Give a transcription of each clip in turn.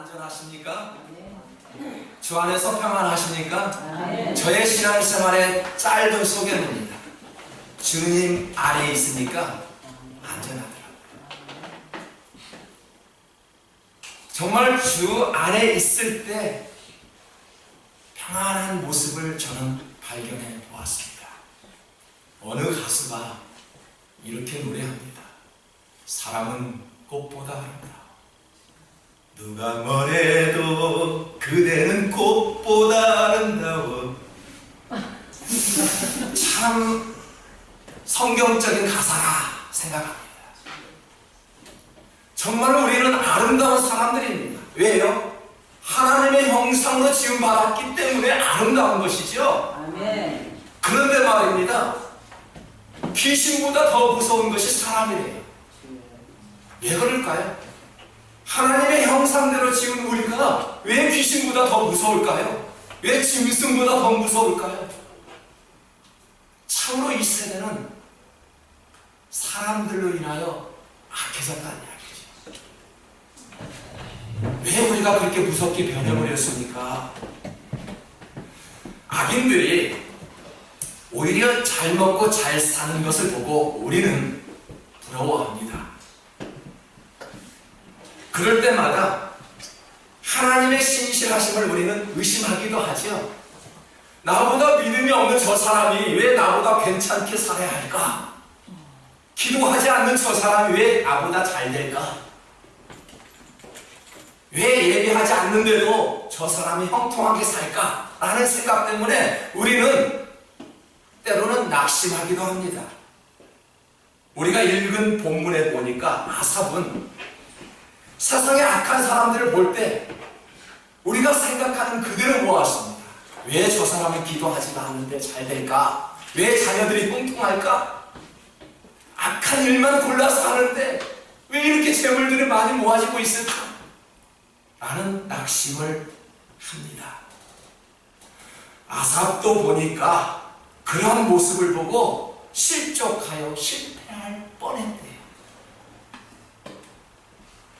안전하십니까? 주 안에서 평안하십니까? 저의 신앙생활의 짧은 소개입니다. 주님 안에 있으니까 안전하더라고요. 정말 주 안에 있을 때 평안한 모습을 저는 발견해 보았습니다. 어느 가수가 이렇게 노래합니다. 사랑은 꽃보다 아름다워. 누가 뭐래도 그대는 꽃보다 아름다워. 참 성경적인 가사라 생각합니다. 정말 우리는 아름다운 사람들입니다. 왜요? 하나님의 형상으로 지음받았기 때문에 아름다운 것이죠. 아멘. 그런데 말입니다, 귀신보다 더 무서운 것이 사람이래요. 왜 그럴까요? 하나님의 형상대로 지은 우리가 왜 귀신보다 더 무서울까요? 왜 짐승보다 더 무서울까요? 참으로 이 세대는 사람들로 인하여 악해졌다는 이야기죠. 왜 우리가 그렇게 무섭게 변해버렸습니까? 악인들이 오히려 잘 먹고 잘 사는 것을 보고 우리는 부러워합니다. 그럴 때마다 하나님의 신실하심을 우리는 의심하기도 하죠. 나보다 믿음이 없는 저 사람이 왜 나보다 괜찮게 살아야 할까? 기도하지 않는 저 사람이 왜 나보다 잘 될까? 왜 예배하지 않는데도 저 사람이 형통하게 살까? 라는 생각 때문에 우리는 때로는 낙심하기도 합니다. 우리가 읽은 본문에 보니까 아삽은 세상의 악한 사람들을 볼 때 우리가 생각하는 그대로 보았습니다. 왜 저 사람은 기도하지도 않는데 잘 될까? 왜 자녀들이 뚱뚱할까? 악한 일만 골라서 하는데 왜 이렇게 재물들이 많이 모아지고 있을까? 라는 낙심을 합니다. 아삽도 보니까 그런 모습을 보고 실족하여 실패할 뻔했대요.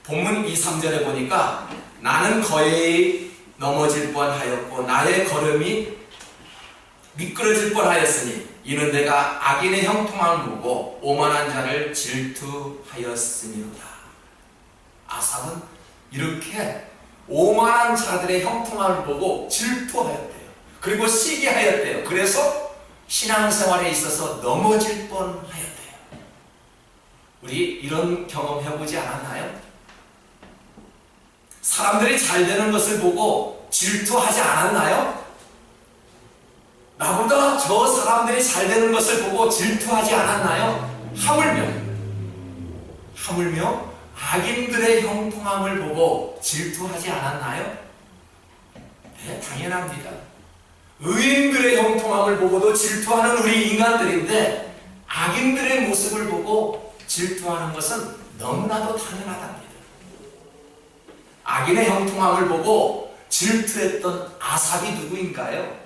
본문 2, 3절에 보니까 나는 거의 넘어질 뻔하였고 나의 걸음이 미끄러질 뻔하였으니 이는 내가 악인의 형통함을 보고 오만한 자를 질투하였으니로다. 아삽은 이렇게 오만한 자들의 형통함을 보고 질투하였대요. 그리고 시기하였대요. 그래서 신앙생활에 있어서 넘어질 뻔하였대요. 우리 이런 경험 해보지 않았나요? 사람들이 잘 되는 것을 보고 질투하지 않았나요? 나보다 저 사람들이 잘 되는 것을 보고 질투하지 않았나요? 하물며 악인들의 형통함을 보고 질투하지 않았나요? 네, 당연합니다. 의인들의 형통함을 보고도 질투하는 우리 인간들인데 악인들의 모습을 보고 질투하는 것은 너무나도 당연하답니다. 악인의 형통함을 보고 질투했던 아삽이 누구인가요?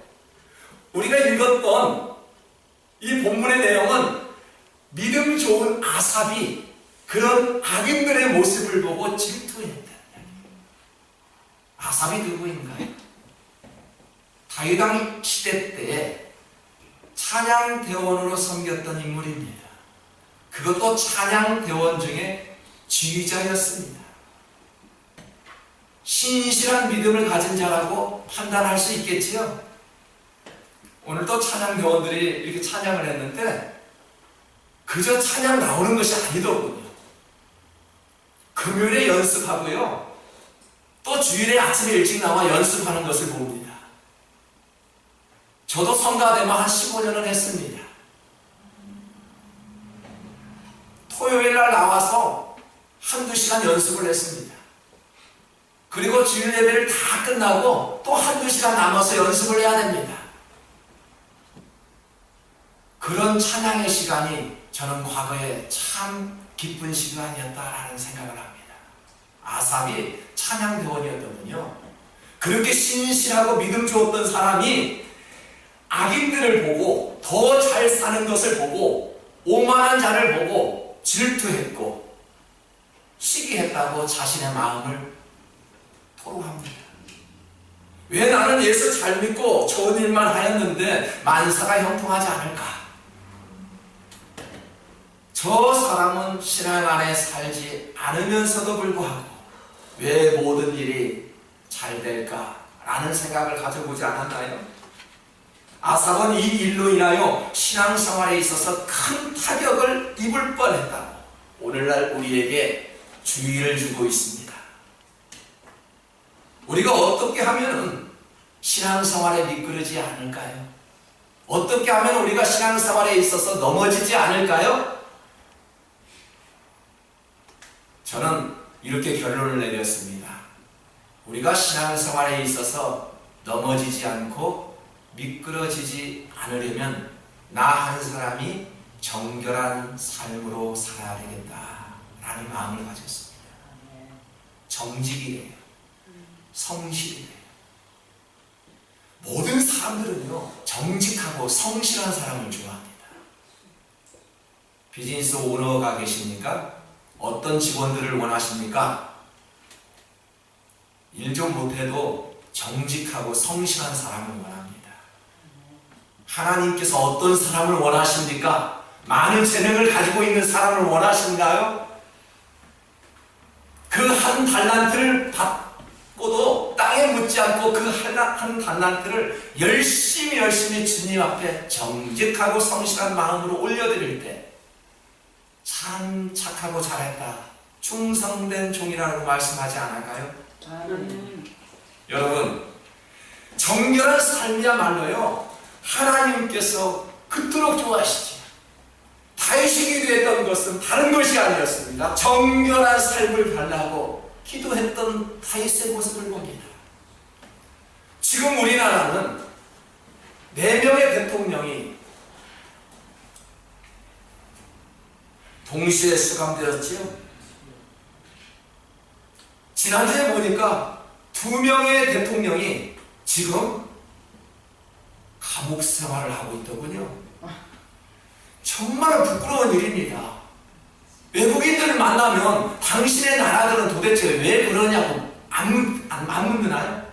우리가 읽었던 이 본문의 내용은 믿음 좋은 아삽이 그런 악인들의 모습을 보고 질투했다. 아삽이 누구인가요? 다윗 왕 시대 때에 찬양대원으로 섬겼던 인물입니다. 그것도 찬양대원 중에 지휘자였습니다. 신실한 믿음을 가진 자라고 판단할 수 있겠지요. 오늘도 찬양대원들이 이렇게 찬양을 했는데 그저 찬양 나오는 것이 아니더군요. 금요일에 연습하고요, 또 주일에 아침에 일찍 나와 연습하는 것을 봅니다. 저도 성가대만 한 15년을 했습니다. 토요일날 나와서 한두 시간 연습을 했습니다. 그리고 주일 예배를 다 끝나고 또 한두 시간 남아서 연습을 해야 됩니다. 그런 찬양의 시간이 저는 과거에 참 기쁜 시간이었다라는 생각을 합니다. 아삽이 찬양대원이었더군요. 그렇게 신실하고 믿음 좋았던 사람이 악인들을 보고 더 잘 사는 것을 보고 오만한 자를 보고 질투했고 시기했다고 자신의 마음을 토로 나는 예수 잘 믿고 좋은 일만 하였는데 만사가 형통하지 않을까? 저 사람은 신앙 안에 살지 않으면서도 불구하고 왜 모든 일이 잘 될까? 라는 생각을 가져보지 않았나요? 아삽은 이 일로 인하여 신앙생활에 있어서 큰 타격을 입을 뻔했다고 오늘날 우리에게 주의를 주고 있습니다. 우리가 어떻게 하면 신앙생활에 미끄러지지 않을까요? 어떻게 하면 우리가 신앙생활에 있어서 넘어지지 않을까요? 저는 이렇게 결론을 내렸습니다. 우리가 신앙생활에 있어서 넘어지지 않고 미끄러지지 않으려면 나 한 사람이 정결한 삶으로 살아야 되겠다라는 마음을 가졌습니다. 정직이래요. 성실이래요. 모든 사람들은요, 정직하고 성실한 사람을 좋아합니다. 비즈니스 오너가 계십니까? 어떤 직원들을 원하십니까? 일 좀 못해도 정직하고 성실한 사람을 원합니다. 하나님께서 어떤 사람을 원하십니까? 많은 재능을 가지고 있는 사람을 원하신가요? 그 한 달란트를 받고도 땅에 묻지 않고 그 한 달란트를 열심히 주님 앞에 정직하고 성실한 마음으로 올려드릴 때 참 착하고 잘했다, 충성된 종이라고 말씀하지 않을까요? 여러분, 정결한 삶이야말로요, 하나님께서 그토록 좋아하시지. 다윗이 기도했던 것은 다른 것이 아니었습니다. 정결한 삶을 달라고 기도했던 다윗의 모습을 봅니다. 지금 우리나라는 4명의 대통령이 동시에 수감되었지요. 지난주에 보니까 2명의 대통령이 지금 감옥 생활을 하고 있더군요. 정말 부끄러운 일입니다. 외국인들을 만나면 당신의 나라들은 도대체 왜 그러냐고 안 묻나요?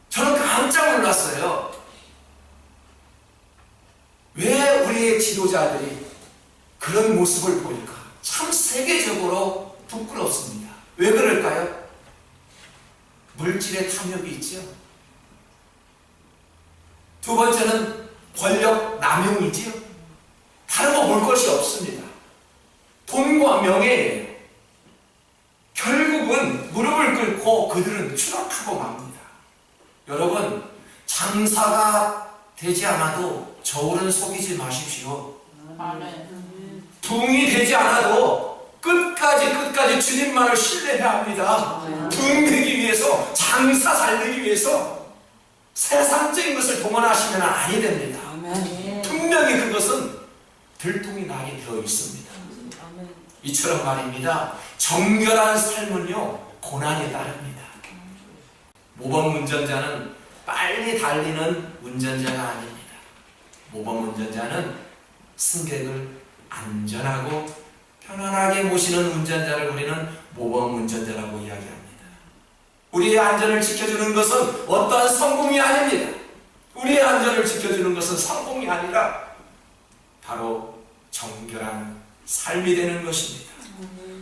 저는 깜짝 놀랐어요. 왜 우리의 지도자들이 그런 모습을 보일까? 참 세계적으로 부끄럽습니다. 왜 그럴까요? 물질의 탐욕이 있죠. 두 번째는 권력 남용이지요. 다른 거 볼 것이 없습니다. 돈과 명예예요. 결국은 무릎을 꿇고 그들은 추락하고 맙니다. 여러분, 장사가 되지 않아도 저울은 속이지 마십시오. 둥이 되지 않아도 끝까지 주님만을 신뢰해야 합니다. 둥 되기 위해서, 장사 잘 되기 위해서 세상적인 것을 동원하시면 아니 됩니다. 분명히 그것은 들통이 나게 되어 있습니다. 이처럼 말입니다. 정결한 삶은요, 고난이 따릅니다. 모범 운전자는 빨리 달리는 운전자가 아닙니다. 모범 운전자는 승객을 안전하고 편안하게 모시는 운전자를 우리는 모범 운전자라고 이야기합니다. 우리의 안전을 지켜주는 것은 어떠한 성공이 아닙니다. 우리의 안전을 지켜주는 것은 성공이 아니라 바로 정결한 삶이 되는 것입니다.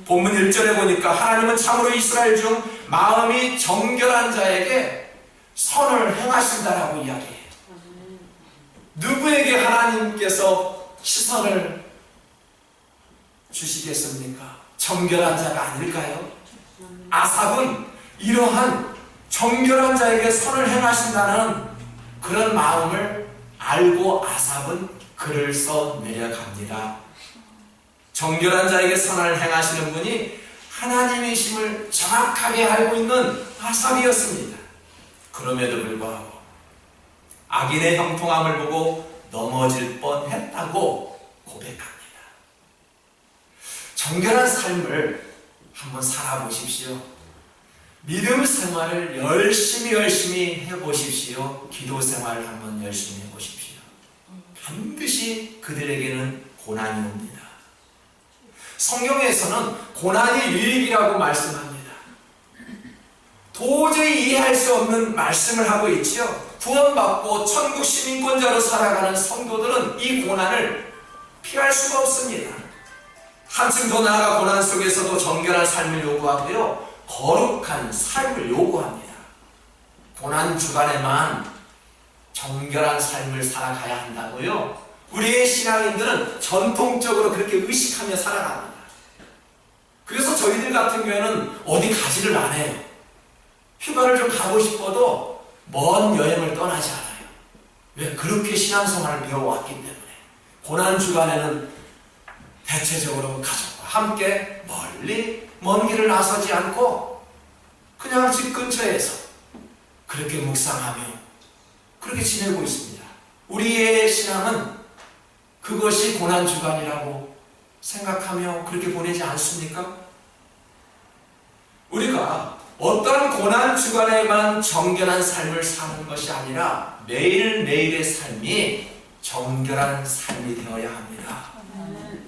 본문 1절에 보니까 하나님은 참으로 이스라엘 중 마음이 정결한 자에게 선을 행하신다라고 이야기해요. 누구에게 하나님께서 시선을 주시겠습니까? 정결한 자가 아닐까요? 아삽은 이러한 정결한 자에게 선을 행하신다는 그런 마음을 알고 아삽은 글을 써 내려갑니다. 정결한 자에게 선을 행하시는 분이 하나님이심을 정확하게 알고 있는 아삽이었습니다. 그럼에도 불구하고 악인의 형통함을 보고 넘어질 뻔했다고 고백합니다. 정결한 삶을 한번 살아보십시오. 믿음 생활을 열심히 해보십시오. 기도 생활을 한번 열심히 해보십시오. 반드시 그들에게는 고난이 옵니다. 성경에서는 고난이 유익이라고 말씀합니다. 도저히 이해할 수 없는 말씀을 하고 있죠. 구원받고 천국 시민권자로 살아가는 성도들은 이 고난을 피할 수가 없습니다. 한층 더 나아가 고난 속에서도 정결한 삶을 요구하고요, 거룩한 삶을 요구합니다. 고난 주간에만 정결한 삶을 살아가야 한다고요? 우리의 신앙인들은 전통적으로 그렇게 의식하며 살아갑니다. 그래서 저희들 같은 경우에는 어디 가지를 않아요. 휴가를 좀 가고 싶어도 먼 여행을 떠나지 않아요. 왜? 그렇게 신앙생활을 배워왔기 때문에. 고난 주간에는 대체적으로 가족과 함께 멀리 먼 길을 나서지 않고 그냥 집 근처에서 그렇게 묵상하며 그렇게 지내고 있습니다. 우리의 신앙은 그것이 고난 주간이라고 생각하며 그렇게 보내지 않습니까? 우리가 어떤 고난 주간에만 정결한 삶을 사는 것이 아니라 매일매일의 삶이 정결한 삶이 되어야 합니다.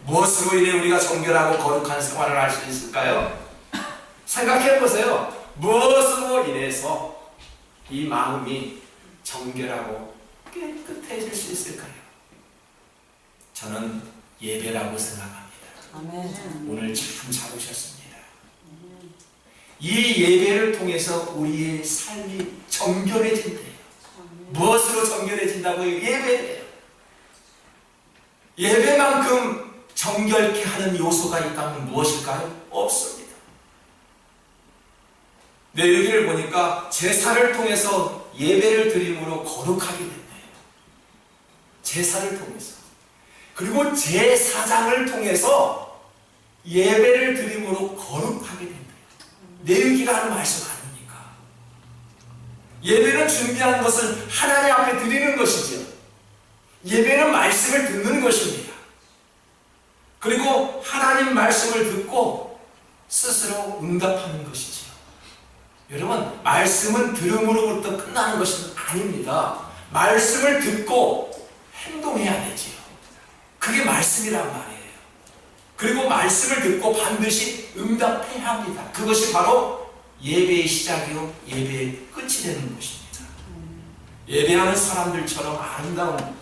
무엇으로 인해 우리가 정결하고 거룩한 생활을 할 수 있을까요? 생각해 보세요. 무엇으로 인해서 이 마음이 정결하고 깨끗해질 수 있을까요? 저는 예배라고 생각합니다. 아멘. 오늘 참 잡으셨습니다. 이 예배를 통해서 우리의 삶이 정결해진대요. 무엇으로 정결해진다고요? 예배예요. 예배만큼 정결케 하는 요소가 있다면 무엇일까요? 없습니다. 내 여기를 보니까 제사를 통해서 예배를 드림으로 거룩하게 된대요. 제사를 통해서. 그리고 제사장을 통해서 예배를 드림으로 거룩하게 된대요. 내위기가 하는 말씀 아닙니까? 예배는 준비한 것은 하나님 앞에 드리는 것이죠. 예배는 말씀을 듣는 것입니다. 그리고 하나님 말씀을 듣고 스스로 응답하는 것이죠. 여러분, 말씀은 들음으로부터 끝나는 것은 아닙니다. 말씀을 듣고 행동해야 되지요. 그게 말씀이란 말이에요. 그리고 말씀을 듣고 반드시 응답해야 합니다. 그것이 바로 예배의 시작이요, 예배의 끝이 되는 것입니다. 예배하는 사람들처럼 아름다운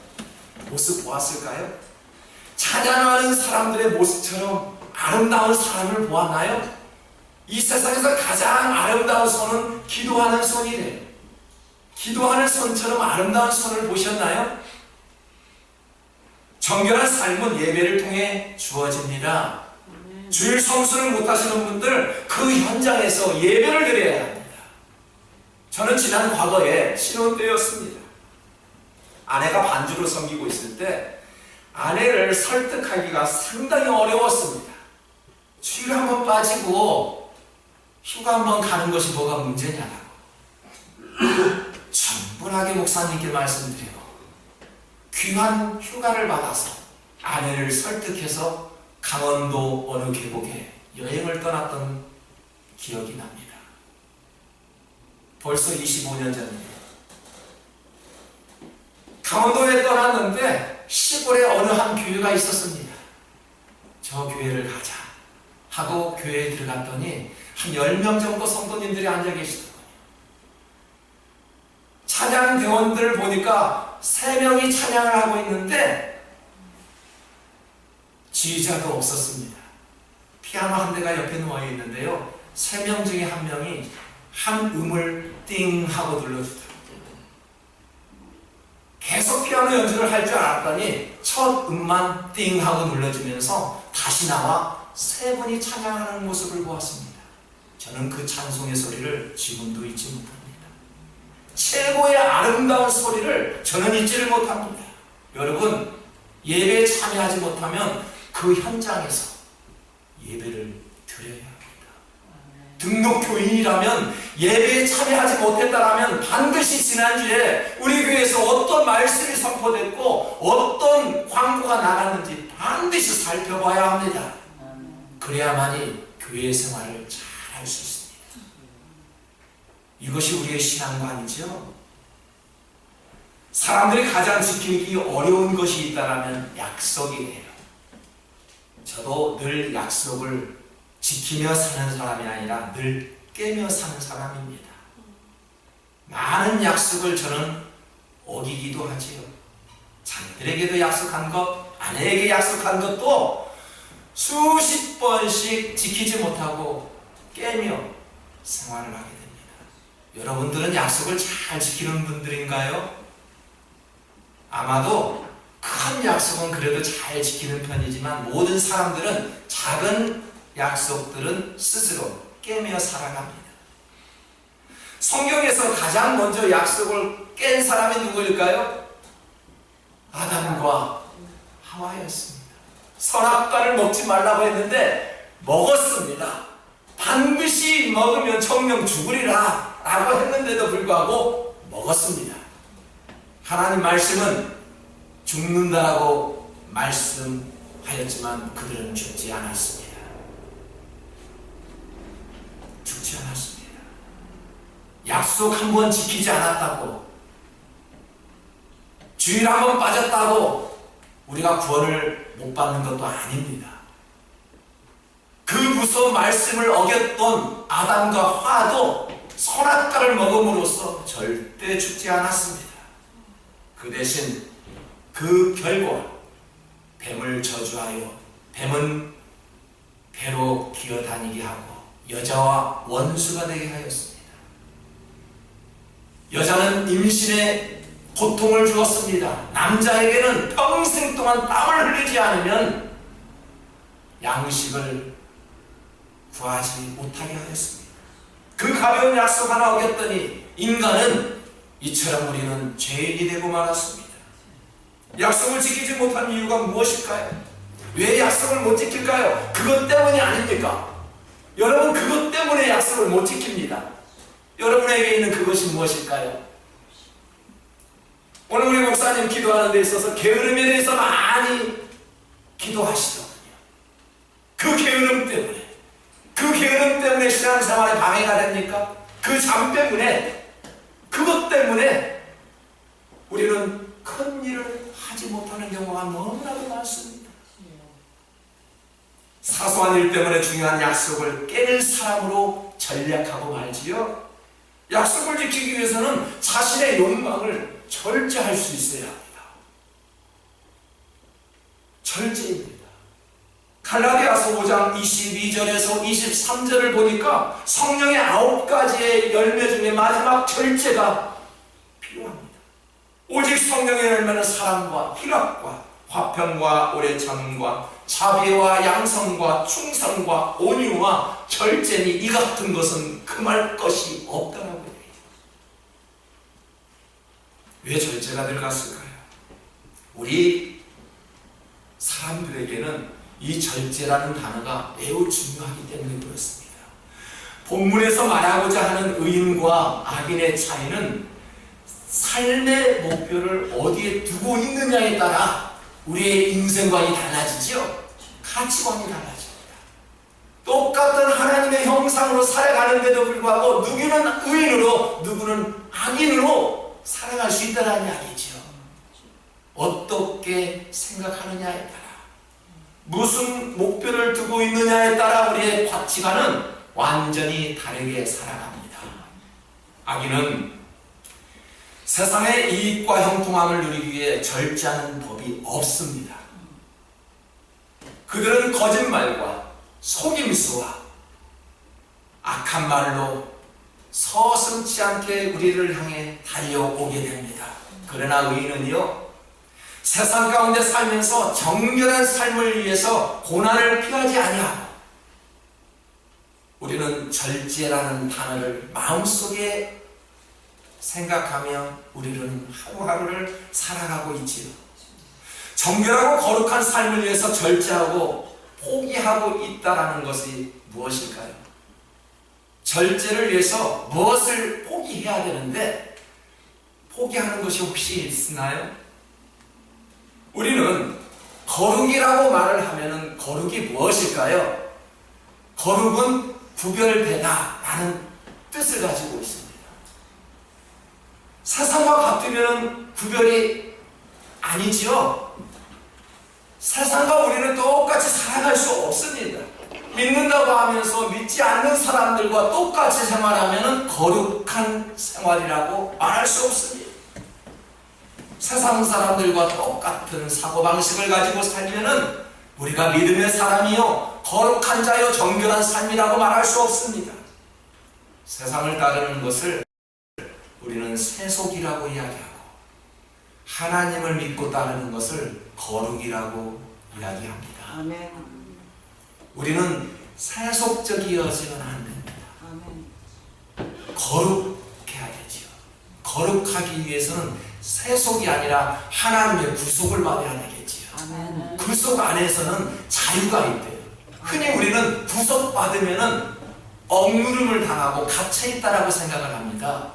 모습 보았을까요? 찬양하는 사람들의 모습처럼 아름다운 사람을 보았나요? 이 세상에서 가장 아름다운 손은 기도하는 손이래요. 기도하는 손처럼 아름다운 손을 보셨나요? 정결한 삶은 예배를 통해 주어집니다. 주일 성수를 못하시는 분들, 그 현장에서 예배를 드려야 합니다. 저는 지난 과거에 신혼 때였습니다. 아내가 반주로 섬기고 있을 때 아내를 설득하기가 상당히 어려웠습니다. 주일 한번 빠지고 휴가 한번 가는 것이 뭐가 문제냐고 충분하게 목사님께 말씀드리고 귀한 휴가를 받아서 아내를 설득해서 강원도 어느 계곡에 여행을 떠났던 기억이 납니다. 벌써 25년 전입니다. 강원도에 떠났는데 시골에 어느 한 교회가 있었습니다. 저 교회를 가자 하고 교회에 들어갔더니 한 10명 정도 성도님들이 앉아 계시더군요. 찬양 대원들을 보니까 3명이 찬양을 하고 있는데 지휘자도 없었습니다. 피아노 한 대가 옆에 누워 있는데요, 3명 중에 1명이 한 음을 띵 하고 눌러주더라고요. 계속 피아노 연주를 할 줄 알았더니 첫 음만 띵 하고 눌러주면서 다시 나와 3분이 찬양하는 모습을 보았습니다. 저는 그 찬송의 소리를 지금도 잊지 못합니다. 최고의 아름다운 소리를 저는 잊지를 못합니다. 여러분, 예배에 참여하지 못하면 그 현장에서 예배를 드려야 합니다. 등록 교인이라면 예배에 참여하지 못했다라면 반드시 지난주에 우리 교회에서 어떤 말씀이 선포됐고 어떤 광고가 나갔는지 반드시 살펴봐야 합니다. 그래야만이 교회 생활을 잘 할 수 있습니다. 이것이 우리의 신앙관이죠. 사람들이 가장 지키기 어려운 것이 있다면 약속이에요. 저도 늘 약속을 지키며 사는 사람이 아니라 늘 깨며 사는 사람입니다. 많은 약속을 저는 어기기도 하지요. 자녀들에게도 약속한 것, 아내에게 약속한 것도 수십 번씩 지키지 못하고 깨며 생활을 하게 됩니다. 여러분들은 약속을 잘 지키는 분들인가요? 아마도 큰 약속은 그래도 잘 지키는 편이지만 모든 사람들은 작은 약속들은 스스로 깨며 살아갑니다. 성경에서 가장 먼저 약속을 깬 사람이 누구일까요? 아담과 하와였습니다. 선악과를 먹지 말라고 했는데 먹었습니다. 반드시 먹으면 청명 죽으리라 라고 했는데도 불구하고 먹었습니다. 하나님 말씀은 죽는다라고 말씀하였지만 그들은 죽지 않았습니다. 죽지 않았습니다. 약속 한 번 지키지 않았다고, 주일 한 번 빠졌다고 우리가 구원을 못 받는 것도 아닙니다. 그 무서운 말씀을 어겼던 아담과 화도 선악과를 먹음으로써 절대 죽지 않았습니다. 그 대신 그 결과 뱀을 저주하여 뱀은 배로 기어다니게 하고 여자와 원수가 되게 하였습니다. 여자는 임신에 고통을 주었습니다. 남자에게는 평생 동안 땀을 흘리지 않으면 양식을 구하지 못하게 하였습니다. 그 가벼운 약속 하나 어겼더니 인간은 이처럼 우리는 죄인이 되고 말았습니다. 약속을 지키지 못한 이유가 무엇일까요? 왜 약속을 못 지킬까요? 그것 때문이 아닙니까? 여러분, 그것 때문에 약속을 못 지킵니다. 여러분에게 있는 그것이 무엇일까요? 오늘 우리 목사님 기도하는 데 있어서 게으름에 대해서 많이 기도하시더군요. 그 게으름 때문에 신앙생활에 방해가 됩니까? 그 잠 때문에, 그것 때문에 우리는 큰 일을 하지 못하는 경우가 너무나도 많습니다. 사소한 일 때문에 중요한 약속을 깰 사람으로 전략하고 말지요. 약속을 지키기 위해서는 자신의 욕망을 절제할 수 있어야 합니다. 절제입니다. 갈라디아서 5장 22절에서 23절을 보니까 성령의 9가지의 열매 중에 마지막 절제가 필요합니다. 오직 성령의 열매는 사랑과 희락과 화평과 오래 참음과 자비와 양성과 충성과 온유와 절제니 이 같은 것은 금할 것이 없다라고 해요. 왜 절제가 들어갔을까요? 우리 사람들에게는 이 절제라는 단어가 매우 중요하기 때문에 그렇습니다. 본문에서 말하고자 하는 의인과 악인의 차이는 삶의 목표를 어디에 두고 있느냐에 따라 우리의 인생관이 달라지죠. 가치관이 달라집니다. 똑같은 하나님의 형상으로 살아가는데도 불구하고 누구는 의인으로 누구는 악인으로 살아갈 수 있다는 이야기죠. 어떻게 생각하느냐에 따라, 무슨 목표를 두고 있느냐에 따라 우리의 가치관은 완전히 다르게 살아갑니다. 악인은 세상의 이익과 형통함을 누리기 위해 절제하는 법이 없습니다. 그들은 거짓말과 속임수와 악한 말로 서슴지 않게 우리를 향해 달려오게 됩니다. 그러나 의인은요, 세상 가운데 살면서 정결한 삶을 위해서 고난을 피하지 아니하고 우리는 절제라는 단어를 마음속에 생각하며 우리는 하루하루를 살아가고 있지요. 정결하고 거룩한 삶을 위해서 절제하고 포기하고 있다라는 것이 무엇일까요? 절제를 위해서 무엇을 포기해야 되는데 포기하는 것이 혹시 있나요? 우리는 거룩이라고 말을 하면 거룩이 무엇일까요? 거룩은 구별되다 라는 뜻을 가지고 있습니다. 세상과 같으면 구별이 아니지요. 세상과 우리는 똑같이 살아갈 수 없습니다. 믿는다고 하면서 믿지 않는 사람들과 똑같이 생활하면 거룩한 생활이라고 말할 수 없습니다. 세상 사람들과 똑같은 사고방식을 가지고 살면은 우리가 믿음의 사람이요 거룩한 자요 정결한 삶이라고 말할 수 없습니다. 세상을 따르는 것을 우리는 세속이라고 이야기하고 하나님을 믿고 따르는 것을 거룩이라고 이야기합니다. 아멘. 우리는 세속적이어지면 안 됩니다. 아멘. 거룩해야 되지요. 거룩하기 위해서는 세속이 아니라 하나님의 구속을 받아야 되겠지요. 아멘. 구속 안에서는 자유가 있대요. 흔히 우리는 구속받으면은 억누름을 당하고 갇혀있다라고 생각을 합니다.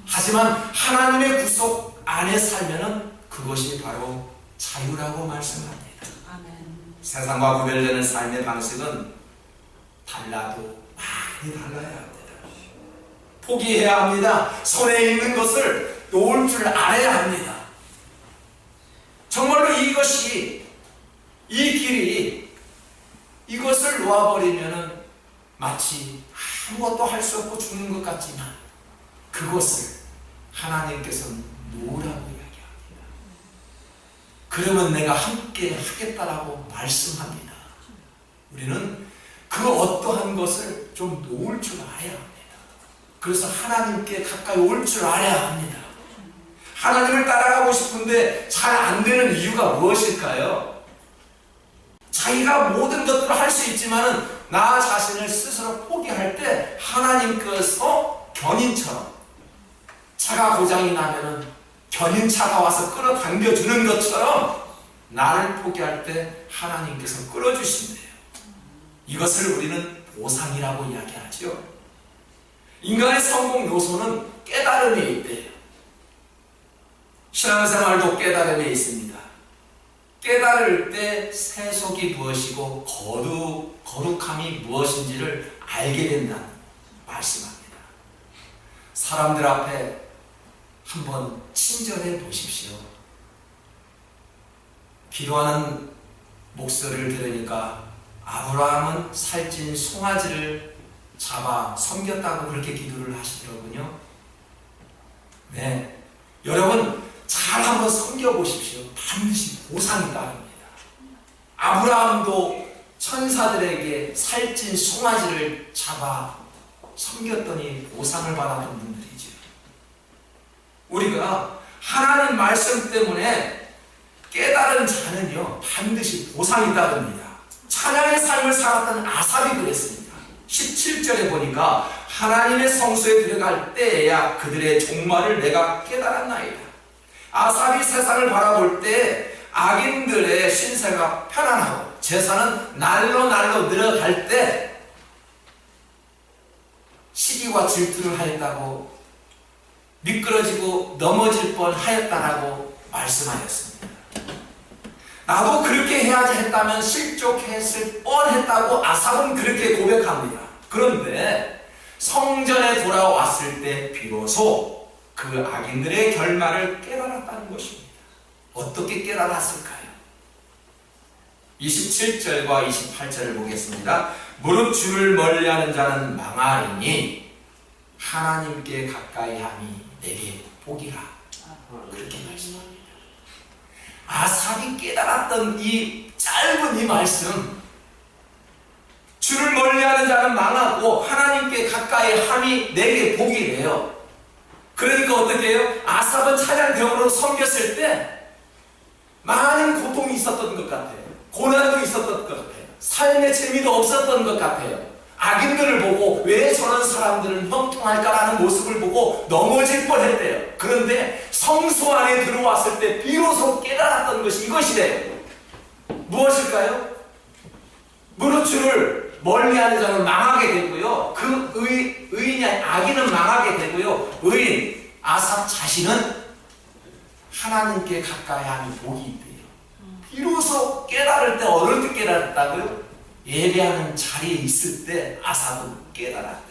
하지만 하나님의 구속 안에 살면은 그것이 바로 자유라고 말씀합니다. 아멘. 세상과 구별되는 삶의 방식은 달라도 많이 달라야 합니다. 포기해야 합니다. 손에 있는 것을 놓을 줄 알아야 합니다. 정말로 이것이 이 길이 이것을 놓아버리면 마치 아무것도 할 수 없고 죽는 것 같지만 그것을 하나님께서 놓으라고 이야기합니다. 그러면 내가 함께 하겠다라고 말씀합니다. 우리는 그 어떠한 것을 좀 놓을 줄 알아야 합니다. 그래서 하나님께 가까이 올 줄 알아야 합니다. 하나님을 따라가고 싶은데 잘 안 되는 이유가 무엇일까요? 자기가 모든 것들을 할 수 있지만은 나 자신을 스스로 포기할 때 하나님께서 견인처럼 차가 고장이 나면은 견인차가 와서 끌어당겨주는 것처럼 나를 포기할 때 하나님께서 끌어주신대요. 이것을 우리는 보상이라고 이야기하죠. 인간의 성공 요소는 깨달음에 있대요. 신앙생활도 깨달음에 있습니다. 깨달을 때 세속이 무엇이고 거룩함이 무엇인지를 알게 된다는 말씀합니다. 사람들 앞에 한번 친절해 보십시오. 기도하는 목소리를 들으니까 아브라함은 살찐 송아지를 잡아 섬겼다고 그렇게 기도를 하시더군요. 네, 여러분 잘 한번 섬겨보십시오. 반드시 보상이 따릅니다. 아브라함도 천사들에게 살찐 송아지를 잡아 섬겼더니 보상을 받았던 분들이죠. 우리가 하나님 말씀 때문에 깨달은 자는요 반드시 보상이 따릅니다. 찬양의 삶을 살았던 아삽이 그랬습니다. 17절에 보니까 하나님의 성소에 들어갈 때에야 그들의 종말을 내가 깨달았나이다. 아삽이 세상을 바라볼 때 악인들의 신세가 편안하고 제사는 날로 늘어갈 때 시기와 질투를 하였다고 미끄러지고 넘어질 뻔하였다라고 말씀하였습니다. 나도 그렇게 해야지 했다면 실족했을 뻔했다고 아삽은 그렇게 고백합니다. 그런데 성전에 돌아왔을 때 비로소 그 악인들의 결말을 깨달았다는 것입니다. 어떻게 깨달았을까요? 27절과 28절을 보겠습니다. 무릇 주를 멀리하는 자는 망하리니 하나님께 가까이 함이 내게 복이라. 그렇게 말씀합니다. 아삽이 깨달았던 이 짧은 이 말씀, 주를 멀리하는 자는 망하고 하나님께 가까이 함이 내게 복이래요. 그러니까 어떻게 해요? 아삽은 찬양대원으로 섬겼을 때 많은 고통이 있었던 것 같아요. 고난도 있었던 것 같아요. 삶의 재미도 없었던 것 같아요. 악인들을 보고 왜 저런 사람들은 형통할까라는 모습을 보고 넘어질 뻔했대요. 그런데 성소 안에 들어왔을 때 비로소 깨달았던 것이 이것이래요. 무엇일까요? 무릇 주를 멀리하는 자는 망하게 되고요. 그 의인이 악인은 망하게 되고요. 의인 아삽 자신은 하나님께 가까이 하는 복이 있대요. 비로소 깨달을 때 어느 때 깨달았다고요? 예배하는 자리에 있을 때 아삽은 깨달았대요.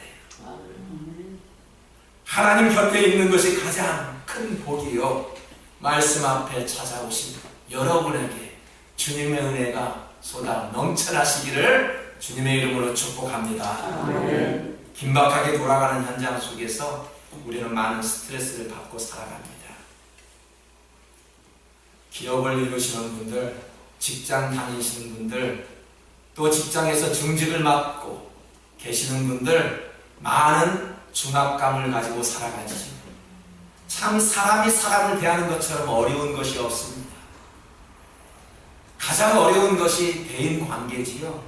하나님 곁에 있는 것이 가장 큰 복이요. 말씀 앞에 찾아오신 여러분에게 주님의 은혜가 쏟아 넘쳐나시기를 주님의 이름으로 축복합니다. 긴박하게 돌아가는 현장 속에서 우리는 많은 스트레스를 받고 살아갑니다. 기업을 이루시는 분들, 직장 다니시는 분들, 또 직장에서 중직을 맡고 계시는 분들, 많은 중압감을 가지고 살아가지요. 참 사람이 사람을 대하는 것처럼 어려운 것이 없습니다. 가장 어려운 것이 대인 관계지요.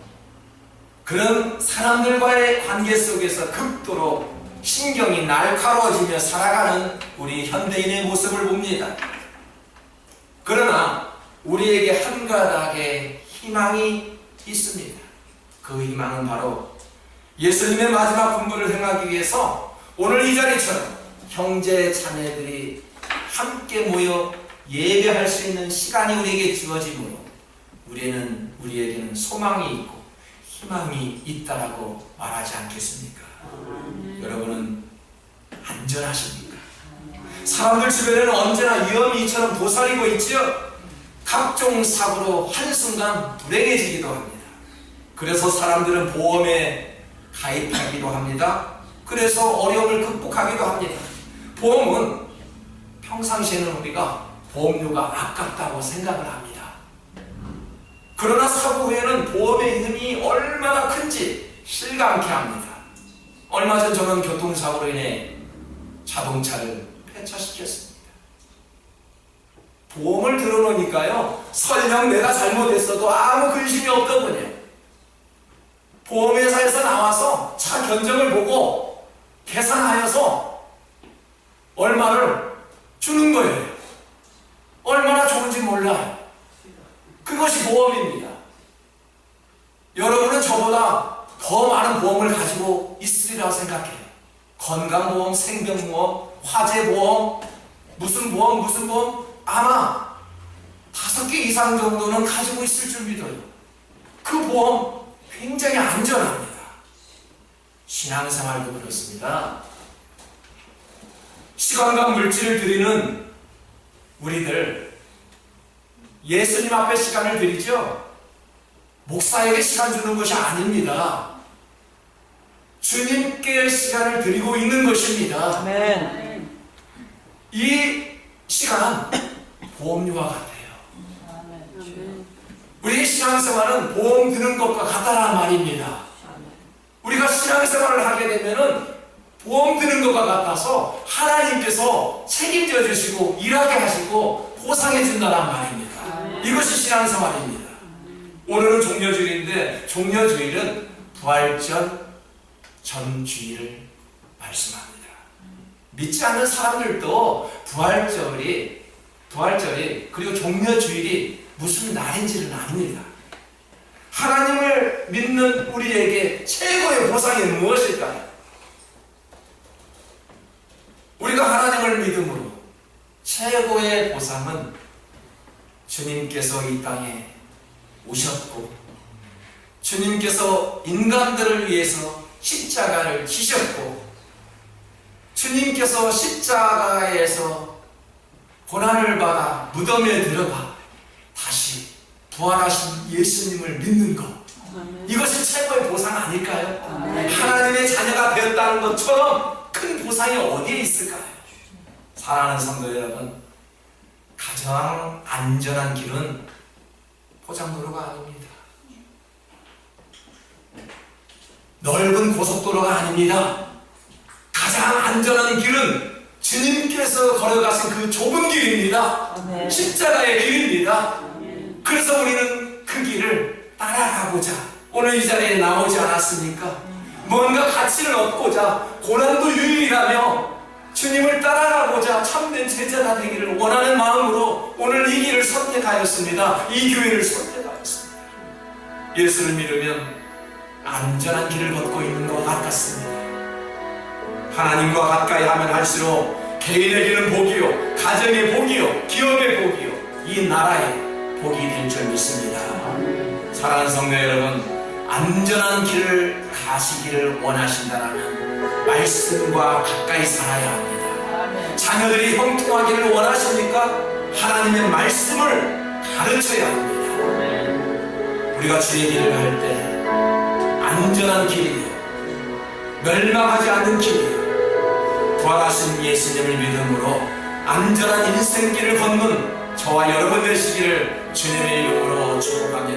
그런 사람들과의 관계 속에서 극도로 신경이 날카로워지며 살아가는 우리 현대인의 모습을 봅니다. 그러나 우리에게 한 가닥의 희망이 있습니다. 그 희망은 바로 예수님의 마지막 분부를 행하기 위해서 오늘 이 자리처럼 형제 자매들이 함께 모여 예배할 수 있는 시간이 우리에게 주어지므로 우리에게는 소망이 있고 희망이 있다라고 말하지 않겠습니까? 여러분은 안전하십니까? 사람들 주변에는 언제나 위험이 이처럼 도사리고 있지요. 각종 사고로 한순간 불행해지기도 합니다. 그래서 사람들은 보험에 가입하기도 합니다. 그래서 어려움을 극복하기도 합니다. 보험은 평상시에는 우리가 보험료가 아깝다고 생각을 합니다. 그러나 사고 후에는 보험의 힘이 얼마나 큰지 실감케 합니다. 얼마 전 저는 교통사고로 인해 자동차를 폐차시켰습니다. 보험을 들어놓으니까요, 설령 내가 잘못했어도 아무 근심이 없더군요. 보험회사에서 나와서 차 견적을 보고 계산하여서 얼마를 주는 거예요. 얼마나 좋은지 몰라요. 그것이 보험입니다. 여러분은 저보다 더 많은 보험을 가지고 있으리라고 생각해요. 건강보험, 생명보험, 화재보험, 무슨 보험 아마 5개 이상 정도는 가지고 있을 줄 믿어요. 그 보험 굉장히 안전합니다. 신앙생활도 그렇습니다. 시간과 물질을 드리는 우리들, 예수님 앞에 시간을 드리죠. 목사에게 시간 주는 것이 아닙니다. 주님께 시간을 드리고 있는 것입니다. 아멘. 이 시간 보험료와 같아요. 우리의 신앙생활은 보험 드는 것과 같다라는 말입니다. 우리가 신앙생활을 하게 되면은 보험 드는 것과 같아서 하나님께서 책임져 주시고 일하게 하시고 보상해 준다는 말입니다. 이것이 신앙생활입니다. 오늘은 종려주일인데 종려주일은 부활절 전주일을 말씀합니다. 믿지 않는 사람들도 부활절이 그리고 종려주일이 무슨 날인지는 압니다. 하나님을 믿는 우리에게 최고의 보상이 무엇일까요? 우리가 하나님을 믿음으로 최고의 보상은 주님께서 이 땅에 오셨고 주님께서 인간들을 위해서 십자가를 지셨고 주님께서 십자가에서 고난을 받아 무덤에 들어가 다시 부활하신 예수님을 믿는 것, 이것이 최고의 보상 아닐까요? 하나님의 자녀가 되었다는 것처럼 큰 보상이 어디에 있을까요? 사랑하는 성도 여러분, 가장 안전한 길은 포장도로가 아닙니다. 넓은 고속도로가 아닙니다. 가장 안전한 길은 주님께서 걸어가신 그 좁은 길입니다. 아멘. 십자가의 길입니다. 그래서 우리는 그 길을 따라가고자 오늘 이 자리에 나오지 않았습니까? 뭔가 가치를 얻고자 고난도 유일이라며 주님을 따라가고자 참된 제자가 되기를 원하는 마음으로 오늘 이 길을 선택하였습니다. 이 교회를 선택하였습니다. 예수를 믿으면 안전한 길을 걷고 있는 것 같습니다. 하나님과 가까이 하면 할수록 개인에게는 복이요, 가정의 복이요, 기업의 복이요, 이 나라의 복이 될 줄 믿습니다. 사랑하는 성도 여러분, 안전한 길을 가시기를 원하신다라면 말씀과 가까이 살아야 합니다. 자녀들이 형통하기를 원하십니까? 하나님의 말씀을 가르쳐야 합니다. 우리가 주의 길을 갈 때 안전한 길이요, 멸망하지 않는 길이요, 부활하신 예수님을 믿음으로 안전한 인생길을 걷는 저와 여러분 되시기를 주님의 이름으로 축복합니다.